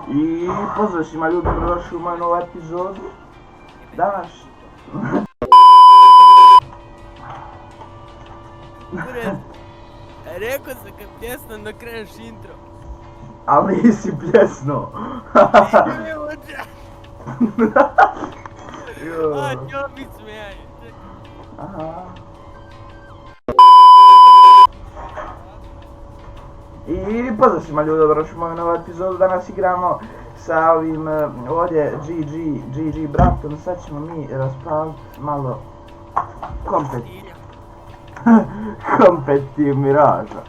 I pozdrav svima ljudi, dobrodošli u moju novu epizodu. Danas... Rekao sam kad pjesnom da kreneš intro. Ali nisi pjesno. Ne može. A, ćemo bit smijanje. Aha. I pozdrav svima ljudi, dobrodošli u moju novu epizodu. Danas igramo sa ovim ovdje GG bratom. Sad ćemo mi raspaviti malo kompetitiv miraža.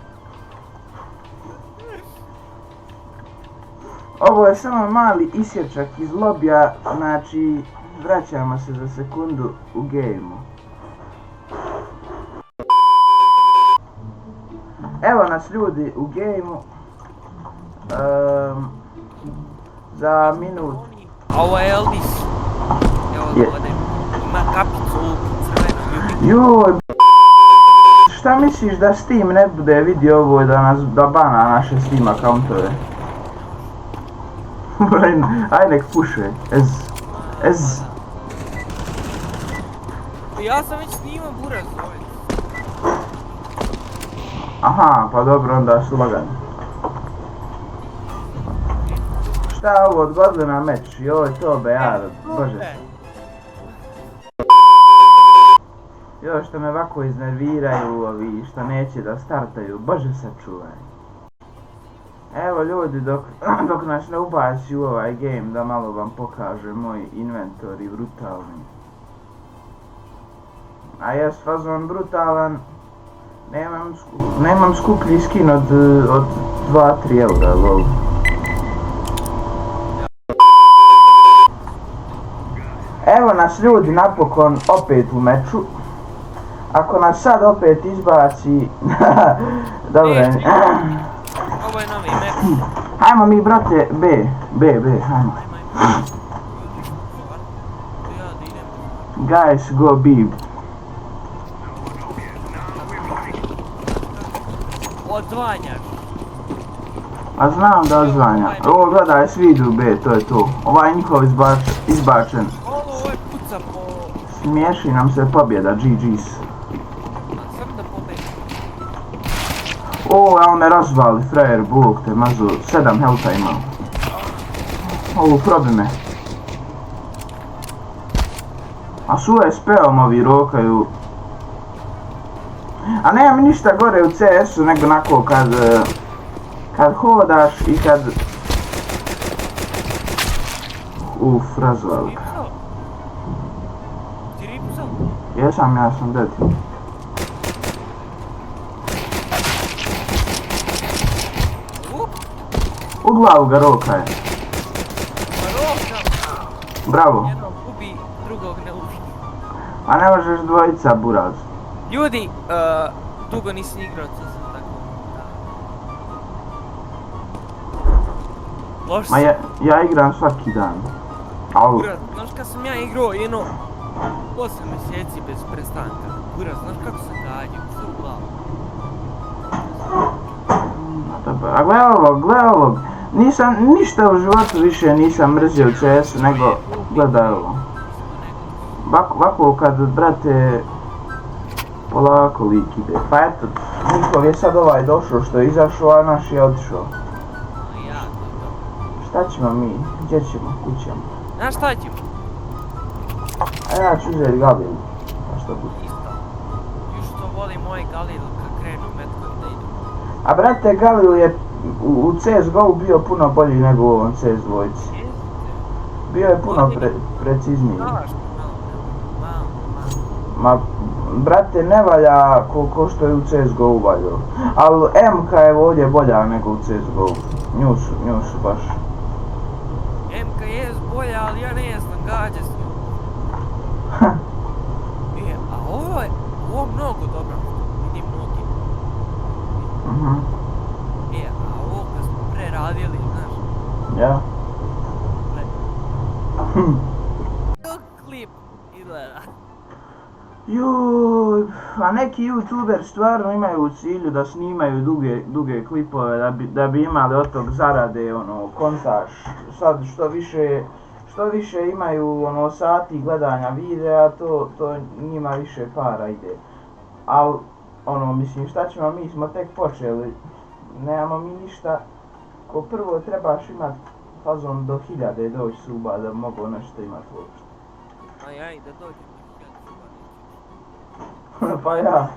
Ovo je samo mali isječak iz lobija, znači vraćamo se za sekundu u gejmu. Evo nas ljudi u gejmu. Za minut. A ovo je Elvis. Evo ovdje. Ima kapicu crvenu. Joj, šta misliš da Steam ne bude vidio ovo i da bana naše Steam akauntove? Aj nek puše, ez. Ja sam već snimam buraz ovaj. Aha, pa dobro, onda su lagani. Šta je ovo, odgodili na meč? Joj, to bejaro, bože. Joj, što me ovako iznerviraju ovi, što neće da startaju, bože sačuvaj. Evo ljudi, dok nas ne ubaci u ovaj game, da malo vam pokaže moj inventori brutalni. A jes fazon brutalan, nemam skuplji skin od 2-3 eura, lol. Evo nas ljudi napokon opet u meču. Ako nas sad opet izbaci... Dobro je... Ovo je novi meč. Hajmo mi brate, B, hajmo. Guys, go B. Odzvanjaš. A znam da odzvanja. Ovo gledaj, svi idu B, to je to. Ovaj njihov izbačen. Ovo je puca po... Smiješi nam se pobjeda, GG's. Sam da pobedi. O, a on me razvali, frajer, bog te mazu, 7 healtha imam. Ovo, probi me. A su USP-om ovi rokaju. A nemam ništa gore u CS-u nego onako kad hodaš i kad... razvali. Ti ripsao? Jesam, ja sam dead. U glavu ga rokaj. Bravo. Jednog ubi, drugog ne ubi. A ne možeš dvojica, buraz. Ljudi, dugo nisi igrao, to sam tako... Loš Ma ja igram svaki dan. Au. Buraz, znaš kad sam ja igrao jedno 8 mjeseci bez prestanka. Buraz, znaš kako sam gađao, sve u glavu. A gle ovog. Nisam ništa u životu više nisam mrzio u CS-u nego gledaj ovo. Ovako kad, brate, polako lik ide. Pa eto, njihov je sad ovaj došao što je izašao, a naš je otišao. Šta ćemo mi? Gdje ćemo? Kućemo. Znaš šta ćemo? A ja ću uzeti Galil. Pa što bude? Isto. Još što voli moj Galil kad krenu metkovi da idu. A brate, Galil je u CSGO bio puno bolji nego u ovom CS dvojci. Bio je puno precizniji. Ma, brate, ne valja ko što je u CSGO-u valjao. Ali MK je ovdje bolja nego u CSGO-u. Nju su baš. MK je bolja, ali ja ne znam gađa s njom. A ovo je mnogo dobro. Vidim mnogi. A ovo kad smo preradili, znaš. Ja. Klip izgleda. Joj, a neki youtuber stvarno imaju u cilju da snimaju duge klipove da bi imali od tog zarade, ono, kontaž. Sad što više imaju ono sati gledanja videa, to njima više para ide. Al, ono, mislim, šta ćemo, mi smo tek počeli, nemamo mi ništa. Ko prvo trebaš imat fazon do 1000 doći suba da mogu nešto imat uopšte. Aj, da dođem do 1000 suba. Pa ja.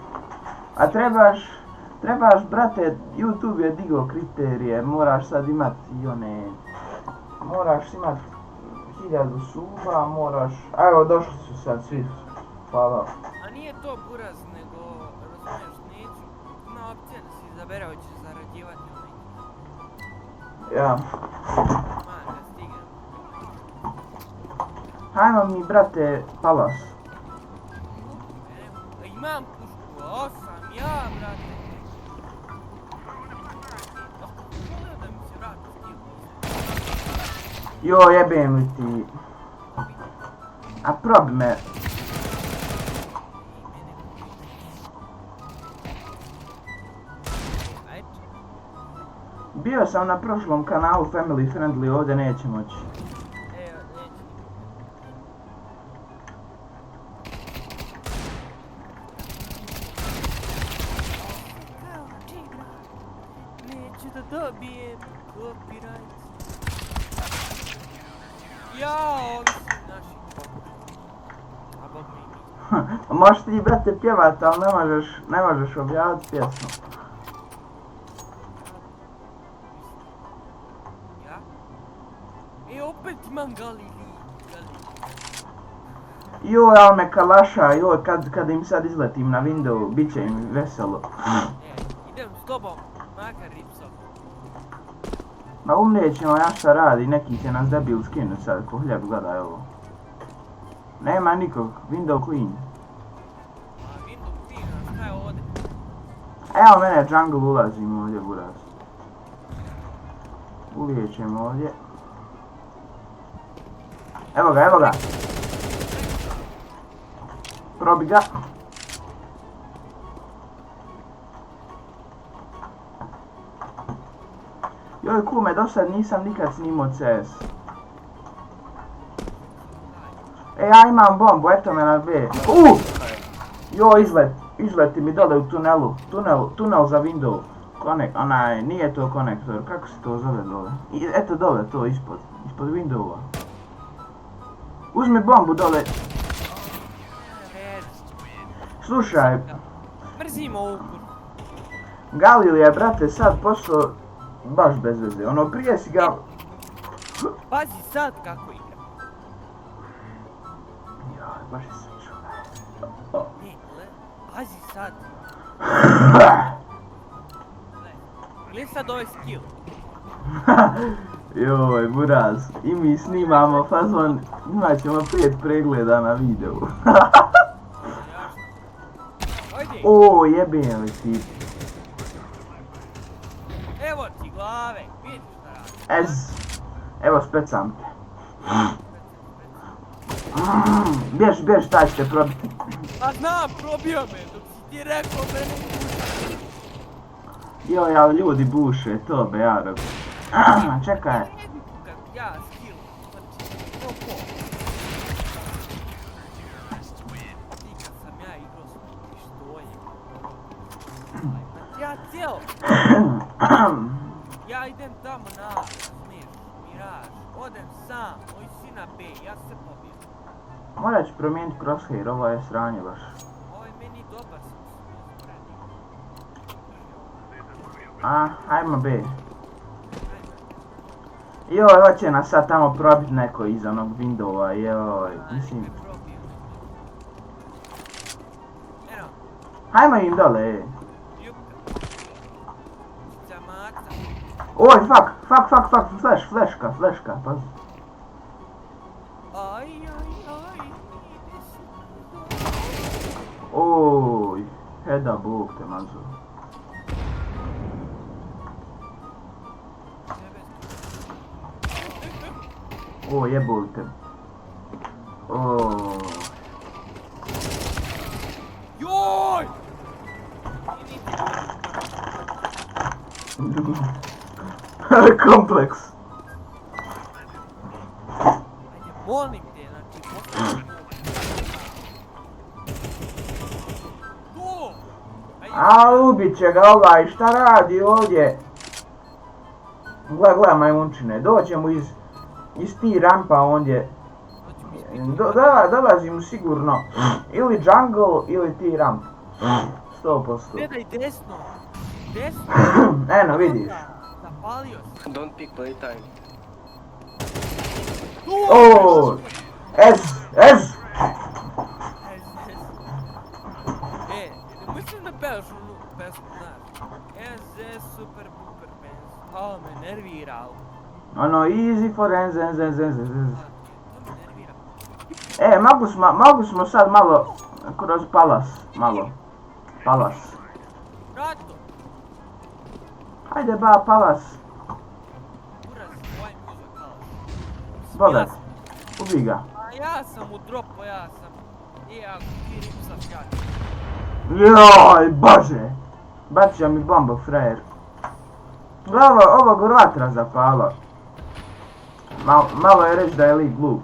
A trebaš, brate, YouTube je digao kriterije, moraš sad imat i one, moraš imat 1000 suba, moraš, evo došli su sad svi, hvala. A nije to buraz, nego, razumiješ, neću, ima opcija da si izabere, hoćeš zarađivati onaj. Ja. Da stignem. Hajmo mi, brate, palas. Imam pušku, 8, ja, brate. Volio da mi se vrati skill. Jo, jebem li ti. A probi me. Bio sam na prošlom kanalu Family Friendly, ovdje neće moći. Evo, neću. Neću da dobijem copyright. Jao, ovi su naši pokušali. A bog me i mi. Možeš ti, brate, pjevat, ali ne možeš objaviti pjesmu. Ja? Opet imam Galili. Joj, ali me kalaša, joj, kad im sad izletim na window, bit će im veselo. Idem s tobom, makar ripsom. Ma umrijećemo, ja šta radi, neki će nas debil skinut sad, ko hljeb, gledaj ovo. Nema nikog, window clean. A window clean, šta je ovdje? Evo mene, jungle ulazim ovdje, buraz. Ulijećemo ovdje. Evo ga. Probi ga. Joj kume, dosad nisam nikad snimao CS. Ja imam bombu, eto me na B. Joj, izleti mi dole u tunelu. Tunel za window. Onaj, nije to konektor, kako se to zove dole? Eto dole, to ispod windowova. Uzmi bombu dole. Slušaj. Mrzim ovu kur. Galil je, brate, sad postao baš bez veze. Ono, prije si ga... Pazi sad kako igra. Joj, baš je se čuo. Ne, pazi sad. Gle sad ovaj skill. Joj, buraz, i mi snimamo fazon, imat ćemo 5 pregleda na videu. O, jebem li ti. Evo ti glave, vidiš šta radi. Evo specam te. Bjež, taj ćete probiti. A znam, probio me, dok si ti rekao mene buši. Joj, ali ljudi buše, to be ja robi. Čekaj. Ja, skill, znači, po. Nikad sam ja igrao s pištoljem. Znači, ja cijelo. Ja idem tamo na, smiješ, miraž, odem sam, moj si na B, ja se pobijem. Morat ću promijeniti crosshair, ovo je sranje baš. Ovo je meni dobar, sam se spremio. Hajmo B. Joj, hoće nas sad tamo probit neko iz onog windova, joj, mislim. Hajmo im dole, Oj, fuck, flashka, pazi. Oj, heda bog te mazu. O, jebol te. Kompleks. Ajde, molim te, znači, postavljamo. To! A ubit će ga ovaj, šta radi ovdje? Gle, majmunčine, doće mu iz ti rampa ondje. Dolazi mu sigurno ili jungle ili ti ramp. 100%. Gledaj desno! Desno! Eno, vidiš. Zapalio se. Don't pick playtime. O, Ez! Mislim da pevaš onu pesmu, znaš. Ez, super, super pens. To me nervira. Ono, easy for enz. To me nervira. Mogu smo sad malo kroz Palas. Rato! Hajde ba, Palas. Uraz, ovaj muzikal. Bogat, ubij ga. A ja sam u dropu, ja sam. Ako ti ripsaš jače. Joj, bože! Bacio mi bombu, frajer. Glavo, ovog vatra zapalo. Malo je reći da je lik glup.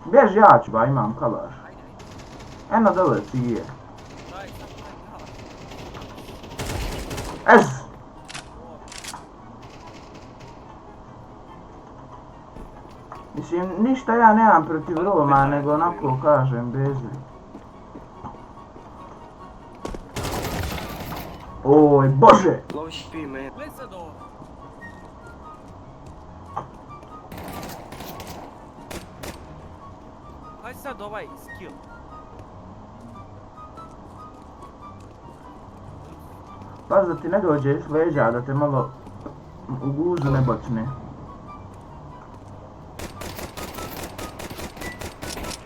Bježi ja ću ba, imam kalaš. Eno dole cije. Daj, sam Ez! Mislim, ništa ja nemam protiv Roma, nego onako kažem, bezli. Oj, bože! Low HP, man. Gledaj sad ovo. Haj sad ovaj skill. Paz da ti ne dođe s leđa, da te malo u guzu ne bočne.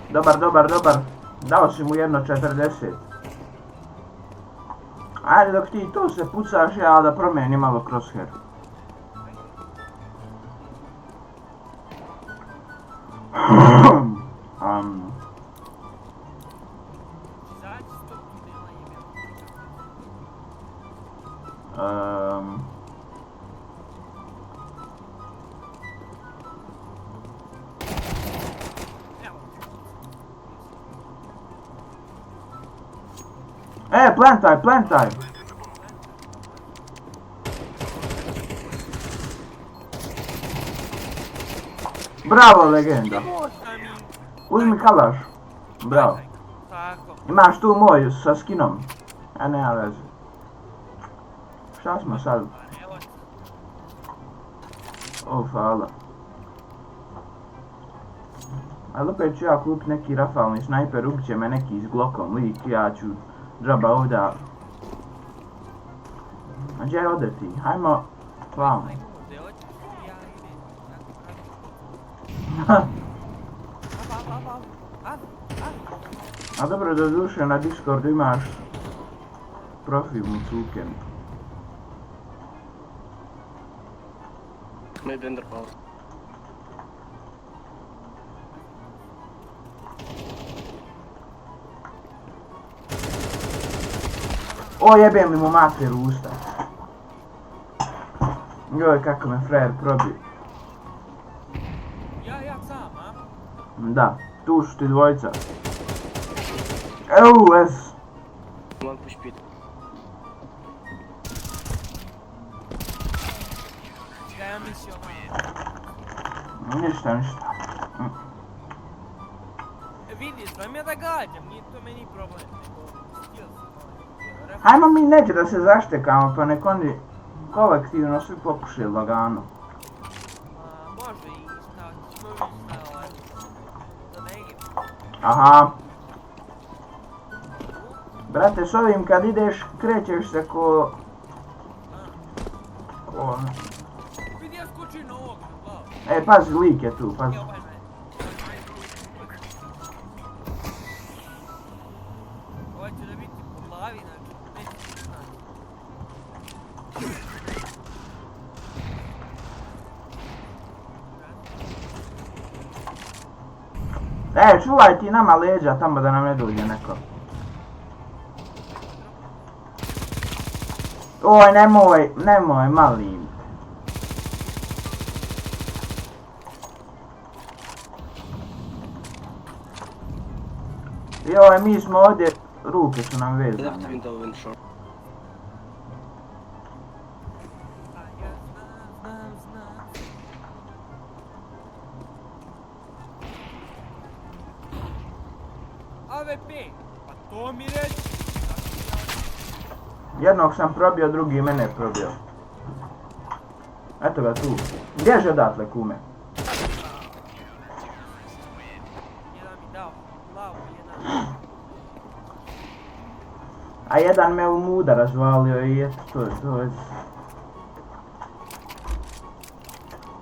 Dobar. Dao si mu 1.40. Ajde dok ti tu se pucaš, ja da promijenim malo crosshair. Izađi s tog tunela jebem. Plantaj! Bravo, legenda. Uzmi kalaš. Bravo. Tako. Imaš tu moju sa skinom. A nema veze. Šta smo sad? Evo ti. O, hvala. Ali opet ću ja kupit neki rafalni snajper, ubit će me neki s Glockom lik, ja ću džaba ovdje. A gdje ode ti? Hajmo tamo. Ajmo, gdje hoćeš? Ja idem. Ja ti pratim. A dobro, do duše na Discordu imaš profil mu cuken. Maybe underpass. O, jebem li mu mater u usta. Joj, kako me frajer probio. Ja sam, a? Da, tu su ti dvojica. Euu, es. One push pit. Čekaj, ja mislio malo. Ništa. Vidiš, znam ja da gađam, nije to meni problem. Skill sam ovaj. Hajmo mi neće da se zaštekamo, pa nek oni kolektivno svi pokušaju lagano. Može i šta, ćemo vidjeti šta ovaj. Da ne idem. Aha. Brate, s ovim kad ideš, krećeš se ko... Vidi, ja skočim na ovog, na glavu. Pazi, lik je tu, pazi. Ovaj me. Ovaj će da biti po glavi, znači, neće se znati. Čuvaj ti nama leđa tamo da nam ne dođe neko. Oj, nemoj, malim. Joj, mi smo ovdje, ruke su nam Left vezane. window in short. A ja znam. AVP, pa to mi reći. Jednog sam probio, drugi mene probio. Eto ga tu. Bježi odatle, kume. Jedan mi dao glavu, jedan. A jedan me u muda razvalio i eto, to je.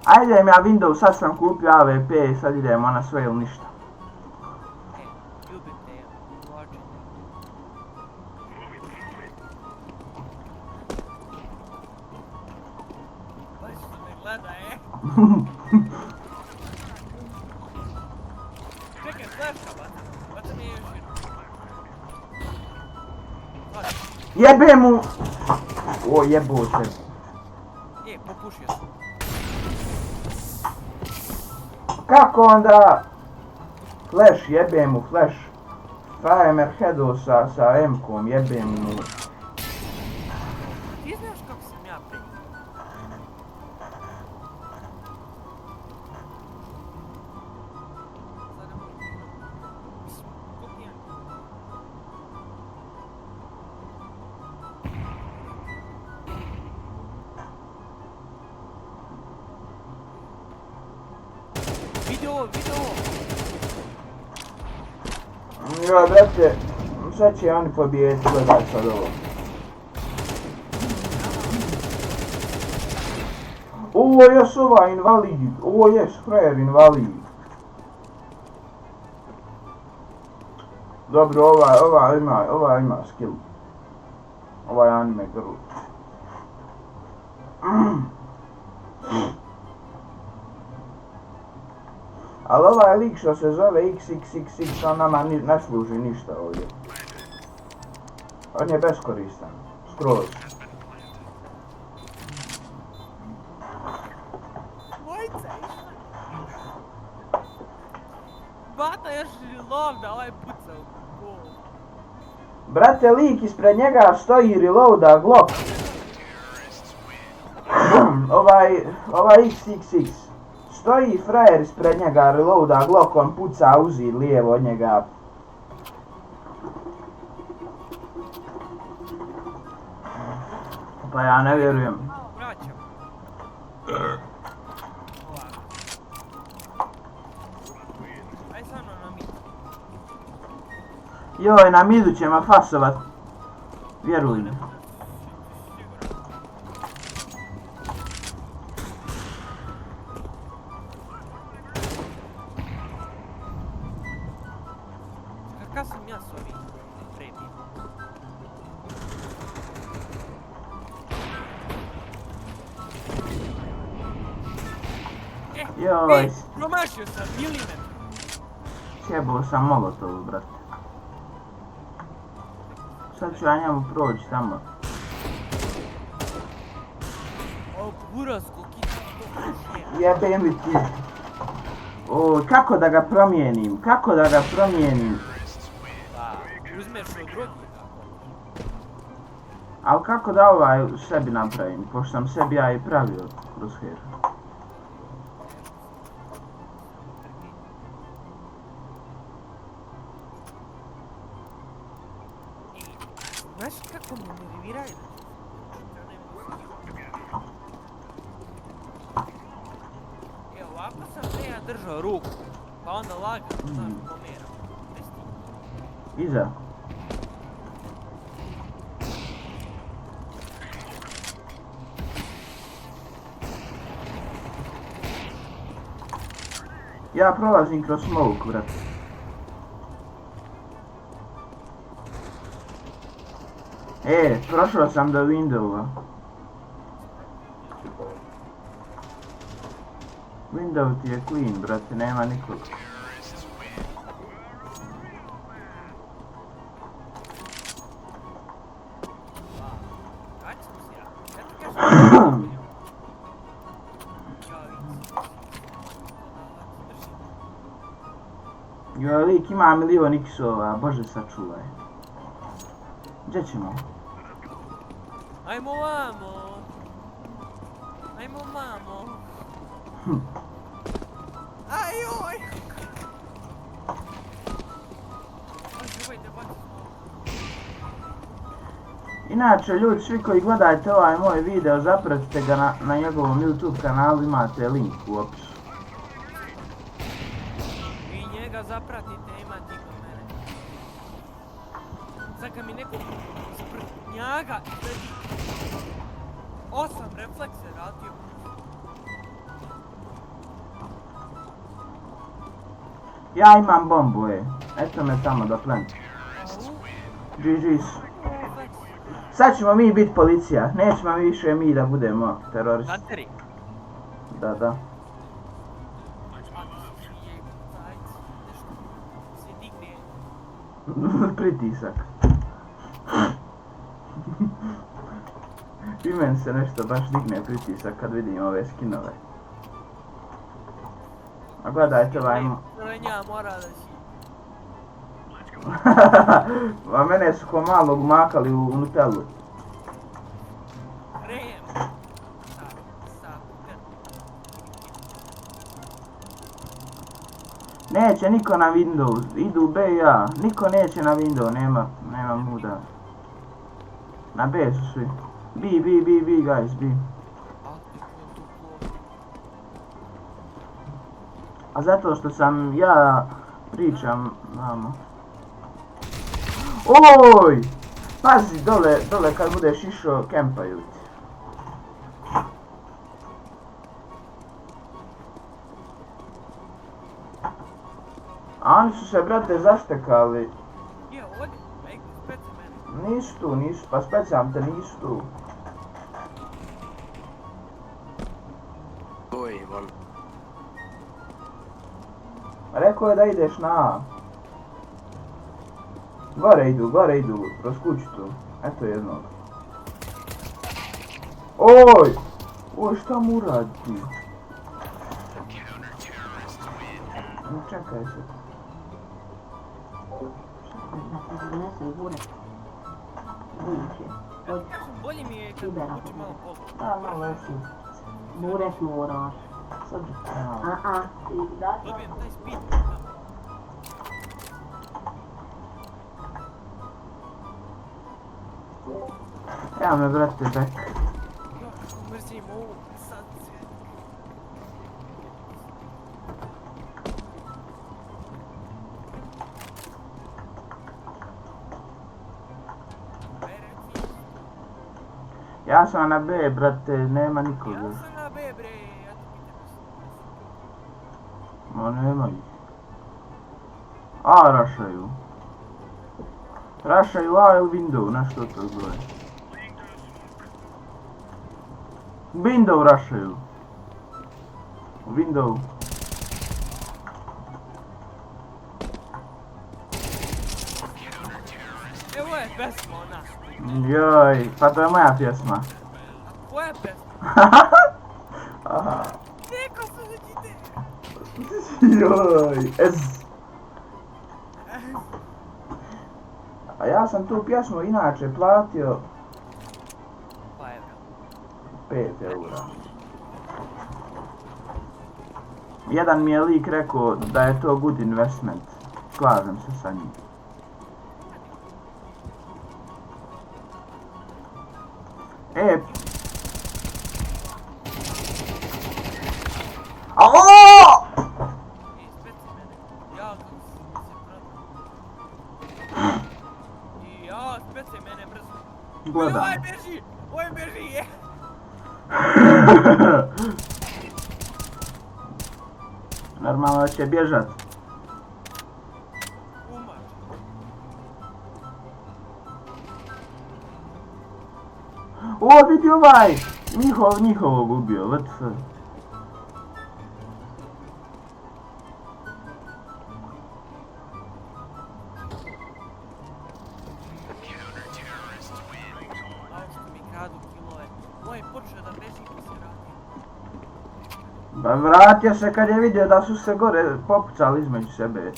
Ajde ja Windows, sad sam kupio AVP i sad idemo na sve ili ništa. Ljubim te, uvlačim. Baš se me gleda, Čekaj, fleška, bata mi je još jedno. Jebe mu! O, jebote. Popušio sam. Kako onda? Flash, jebe mu, flash. Frajemer heado sa M-kom, jebe mu. Ti znaš kako sam ja prije? Sad ne mogu. Mislim, kopijem. Vidi ovo! Ja, brate, sad će oni pobijediti, gledaj sad ovo. Ovo jes ovaj invalid, ovo jes frajer invalid. Dobro, ova ima skill. Ovaj anime girl. Ali ovaj lik što se zove XXXX, on nama ne služi ništa ovdje. On je beskoristan, skroz. Dvojica išla. Bata još reloada, ovaj puca u gol. Brate, lik ispred njega stoji reloada Glock. Ovaj XXX. Stoji frajer ispred njega, reloada Glock, on puca uzi lijevo od njega. Pa ja ne vjerujem. Vraćam. Ovako. Aj sad na mid. Joj, na midu ćemo fasovat. Vjeruj mi. Kakav sam ja s ovim prebijem? Joj, Promašio sam milimetar. sjebao sam molotov, brate. Sad ću ja njemu proći tamo. O, burasko, kita, to je. Jebe mi ti. O, kako da ga promijenim? Pa, uzmeš od drugih tako. Ali kako da ovaj sebi napravim? Pošto sam sebi ja i pravio kroz her. Znaš kako me nerviraju? Evo, ovako sam ja držao ruku, pa onda lagano, znaš, pomeram. Bez ti. Iza. Ja prolazim kroz smoke, brate. Prošao sam do Windowa. Window ti je clean, brate, nema nikog. Kad sam si Joj, lik ima milion iksova, bože sačuvaj. Gdje ćemo? Ajmo vamo. Ajmo vamo. Ajoj. Čuvajte, bacite. Inače, ljudi, svi koji gledajte ovaj moj video, zapratite ga na njegovom YouTube kanalu, imate link u opisu. Vi njega zapratite, imate kod mene. Sad kad mi neko sprnjaga izvedi 8 reflekse radio. Ja imam bombu, eto me tamo da plenti. GG's. Sad ćemo mi biti policija, nećemo više mi da budemo teroristi. Hunteri. Da, da. Se digne. Pritisak. I meni se nešto baš digne pritisak kad vidim ove skinove. A gledajte ovaj... Srnja mora da si. A mene su ko malog makali u Nutellu. Krem. Neće niko na Windows, idu B i A. Niko neće na Windows, nema muda. Na B su svi. B, guys, B. A zato što sam ja pričam, vamo. Oj! Pazi, dole kad budeš išao, kempaju ti. A oni su se, brate, zaštekali. Je, ovdje, majke, speci mene. Nisu, pa specijalno te nisu tu. Oj, Ivan. Rekao je da ideš na A. Gore idu, kroz kuću tu. Eto jednog. Oj, šta mu radi? Čekaj se. Bolje mi je kad uči malo pogled. Da, malo jesi. Moraš. Sad. Dobijem taj speed. Evo me, brate, back. Jo, kako mrzim ovu sad se. Ja sam na B, brate, nema nikoga. Ja sam na B, bre, ja ti pitam. Ma nema ih. A, rašaju. Rašaju A u window, nešto to zove. Window rašaju. U window. Evo je pesma ona. Joj, pa to je moja pjesma. A koja je pesma? Aha. Neko su nećite. Joj, A ja sam tu pjesmu inače platio Pa evo. 5 eura. Jedan mi je lik rekao da je to good investment. Slažem se sa njim. Aaaa! I speci mene. Ja sam se prodao. I ja, speci mene brzo. Gledam. Oj beži, je. Normalno da će bježat. Umač. O, vidi ovaj! Njihovog ubio, VTF. Malo što mi kradu kilove. Moj počeo da beži ko se radi. Ba vratio se kad je vidio da su se gore popucali između sebe.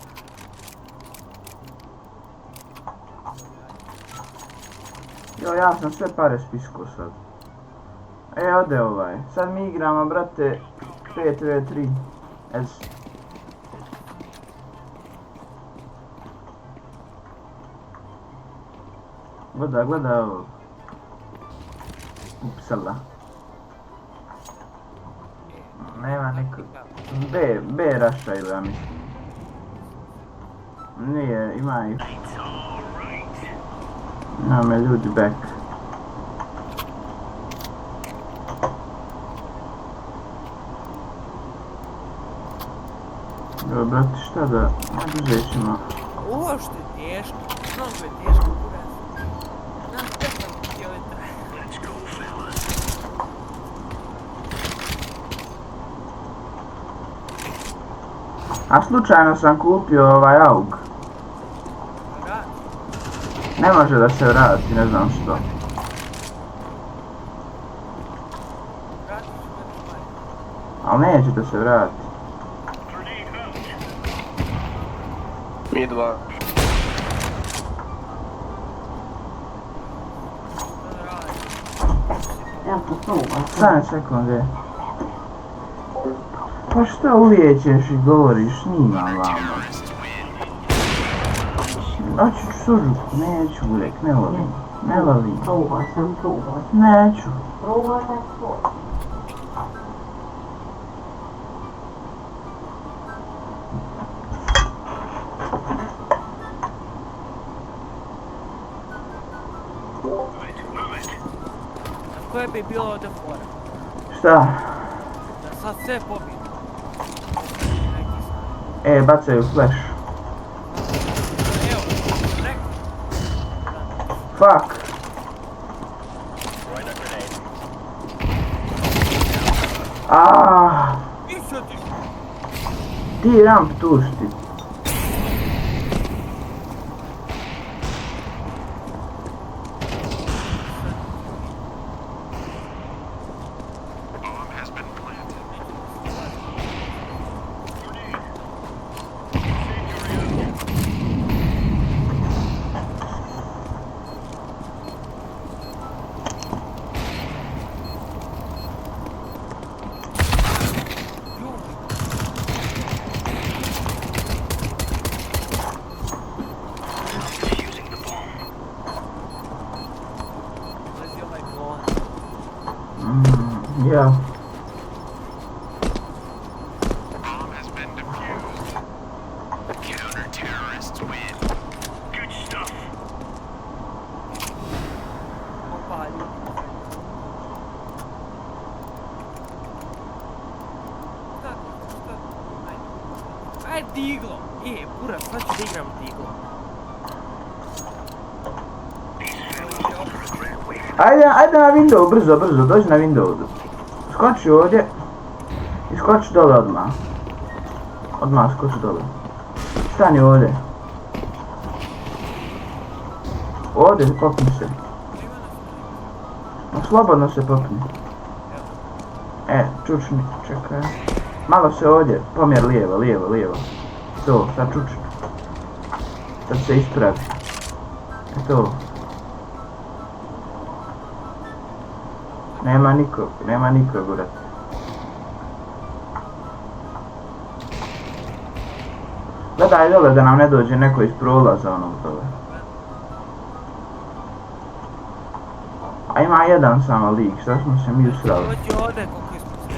Jo, ja sam sve pare spiskao sad. Ode ovaj. Sad mi igramo, brate, 5v3. S. Gleda ovo. Upsala. Nema nikog. B rašaju, ja mislim. Nije, ima ih. Ima me ljudi back. Dobro, brate, šta da oduzećemo? Ovo što je teško, mnogo je teško kurac. Znaš šta sam htio je A slučajno sam kupio ovaj AUG. rad. Ne može da se vrati, ne znam što. Vratiš sve stvari. Ali neće da se vrati. Mi dva. Šta da radiš? Ja to probam. Stane sekunde. Pa šta uvijećeš i govoriš, snimam vamo. Hoću sužuku, neću Gurek, ne volim. Ne volim. Probaj. Neću. Probaj da je svoj. A koje bi bilo ovdje fora? Šta? Da sad sve pobijemo. Bacaju flash. Evo, rekao. Fuck. Aaaa. Išao ti. Ti ramp tušti. Ja. Ajde diglo! Kurac, sad ću da igram diglo. Ajde na window, brzo, dođi na window. Skoči ovdje. I skoči dole odmah. Odmah skoči dole. Stani ovdje. Ovdje, popni se. Slobodno se popni. Čučni, čekaj. Malo se ovdje, pomjer lijevo. To, sad čučni. Sad se ispravi. To. Nema nikog, urat. Gledaj dole da nam ne dođe neko iz prolaza onog dole. A ima jedan samo lik, šta smo se mi usrali? Dođi ovdje koliko smo se.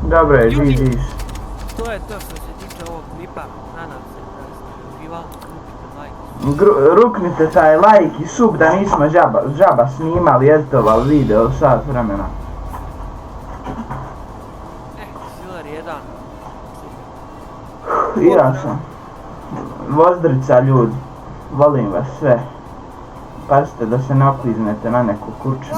Dobro je, Ljudi. GG's. To je to što se tiče ovog klipa. Nadam se da ste uživali. Kupite like. Ruknite taj like i sub da nismo džaba snimali, editovali video sat vremena. Silar 1. I ja sam. Vozdrica ljudi. Volim vas sve. Pazite da se ne okliznete na neku kurčinu.